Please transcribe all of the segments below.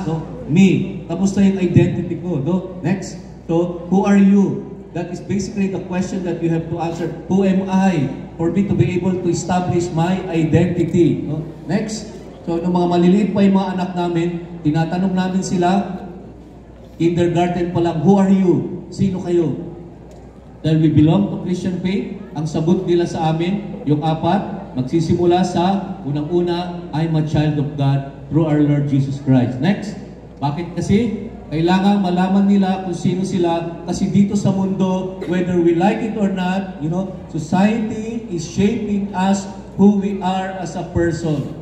no? Me. Kamusta yung identity ko, no? Next. So, who are you? That is basically the question that you have to answer. Who am I? For me to be able to establish my identity. No? Next. So, nung mga maliliit pa yung mga anak namin, tinatanong namin sila, kindergarten pa lang, who are you? Sino kayo? Dahil we belong to Christian faith, ang sagot nila sa amin, yung apat, magsisimula sa unang-una, I'm a child of God through our Lord Jesus Christ. Next. Bakit kasi? Kailangan malaman nila kung sino sila kasi dito sa mundo, whether we like it or not, you know, society is shaping us who we are as a person.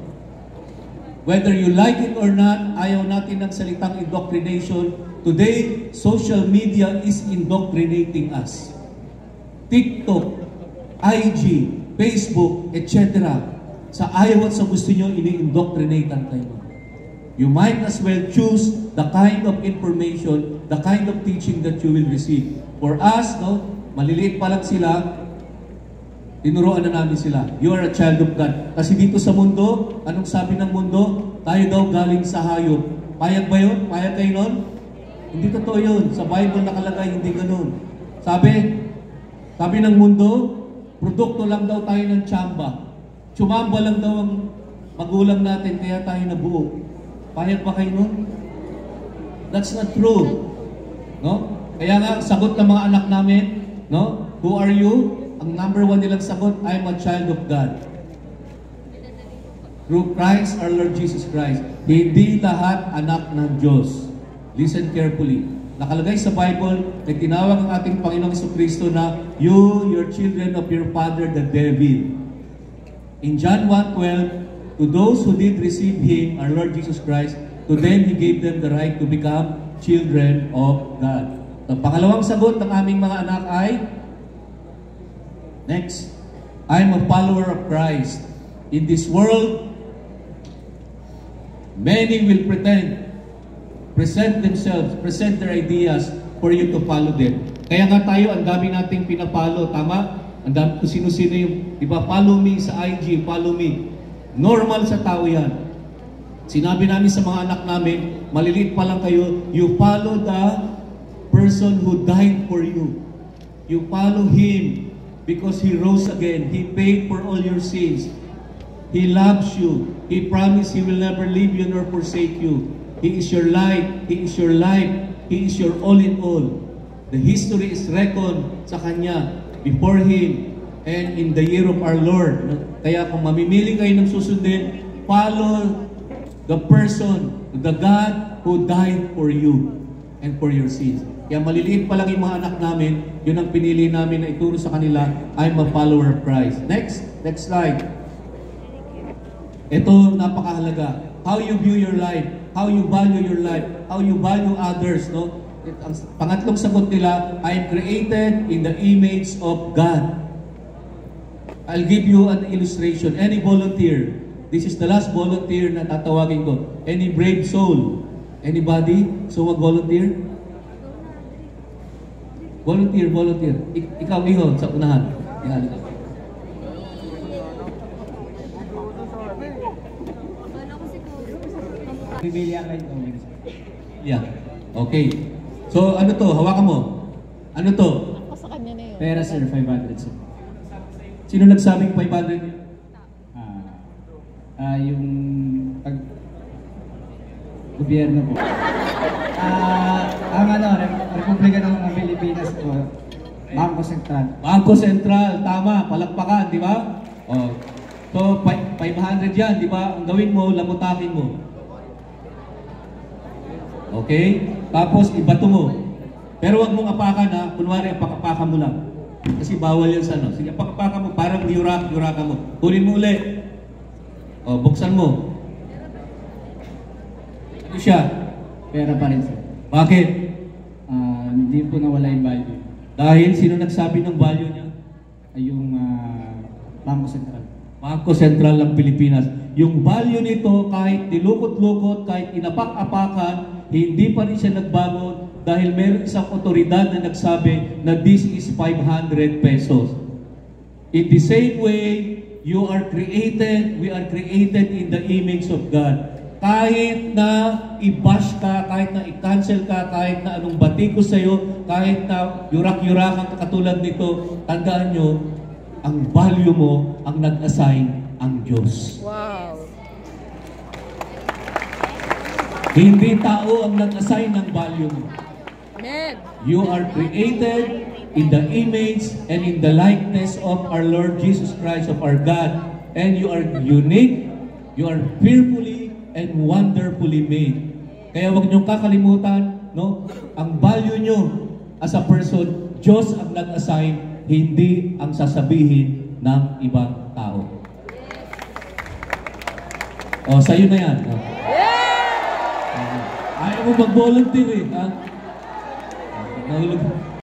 Whether you like it or not, ayaw natin ng salitang indoctrination. Today, social media is indoctrinating us. TikTok, IG, Facebook, etc. Sa ayaw at sa gusto nyo, ini-indoctrinatean kayo. You might as well choose the kind of information, the kind of teaching that you will receive. For us, no, maliliit pa lang sila, tinuruan na namin sila. You are a child of God. Kasi dito sa mundo, anong sabi ng mundo? Tayo daw galing sa hayop. Payag ba yun? Payag kayo nun? Hindi totoo yun. Sa Bible nakalagay, hindi ganun. Sabi ng mundo, produkto lang daw tayo ng tsamba. Tsumamba lang daw ang magulang natin, kaya tayo nabuo. Payag ba kayo nun? That's not true. No? Kaya nga, sagot ng mga anak namin, no? Who are you? Ang number one nilang sagot, I'm a child of God. Through Christ, our Lord Jesus Christ. Hindi lahat anak ng Diyos. Listen carefully. Nakalagay sa Bible, na tinawag ang ating Panginoong Jesucristo na, you, your children of your father, the devil. In John 1:12, to those who did receive Him, our Lord Jesus Christ, to them He gave them the right to become children of God. Ang pangalawang sagot ng aming mga anak ay, next, I'm a follower of Christ. In this world, many will present themselves, present their ideas for you to follow them. Kaya nga tayo, ang dami nating pinapalo, tama? Ang dami kung sino-sino yung, di ba, follow me sa IG, follow me. Normal sa tao yan. Sinabi namin sa mga anak namin, maliliit pa lang kayo, you follow the person who died for you. You follow Him because He rose again. He paid for all your sins. He loves you. He promised He will never leave you nor forsake you. He is your light. He is your life. He is your all in all. The history is reckoned sa Kanya before Him and in the year of our Lord. Kaya kung mamimili kayo ng susundin, follow the person, the God who died for you and for your sins. Kaya maliliit pa lang yung mga anak namin, yun ang pinili namin na ituro sa kanila, I'm a follower of Christ. Next slide. Ito, napakahalaga. How you view your life, how you value your life, how you value others, no? Ang pangatlong sagot nila, I am created in the image of God. I'll give you an illustration. Any volunteer, this is the last volunteer na tatawagin ko. Any brave soul? Anybody? So mag-volunteer? Volunteer. Ikaw, Iho, sa unahan. Yan. Yeah. Okay. So, ano to? Hawakan mo. Ano to? Ako sa kanya na yun. Pera sir, 500 sir. Sino nagsabing 500? Yung gobyerno po. Ang Republika ng Pilipinas po, Bangko Sentral. Bangko Sentral, tama, palakpakan, di ba? Oh. So, 500 yan, di ba? Ang gawin mo, lamutakin mo. Okay? Tapos, ibato mo. Pero wag mong apakan ha, kunwari apakapakan mo lang. Kasi bawal yan sa ano. Sige, apakapakan mo, parang yuraka mo. Kunin mo ulit. O, buksan mo. Ano siya? Pera pa rin sir. Bakit? Hindi po nawala yung value. Dahil sino nagsabi ng value niya? Ay yung Bangko Sentral. Bangko Sentral ng Pilipinas. Yung value nito, kahit nilukot-lukot, kahit inapak-apakan, hindi pa rin siya nagbago dahil meron isang otoridad na nagsabi na this is 500 pesos. In the same way, you are created, we are created in the image of God. Kahit na i-bash ka, kahit na i-cancel ka, kahit na anong batikos sa'yo, kahit na yurak-yurakan ka katulad nito, tandaan nyo, ang value mo, ang nag-assign, ang Diyos. Wow. Hindi tao ang nag-assign ng value mo. Amen. You are created in the image and in the likeness of our Lord Jesus Christ, of our God. And you are unique, you are fearfully and wonderfully made. Kaya huwag niyong kakalimutan, no? Ang value niyo as a person, Diyos ang nag-assign, hindi ang sasabihin ng ibang tao. O, sa'yo na yan. No? Ayaw mo mag-volunteer eh. Ha? Nahulog.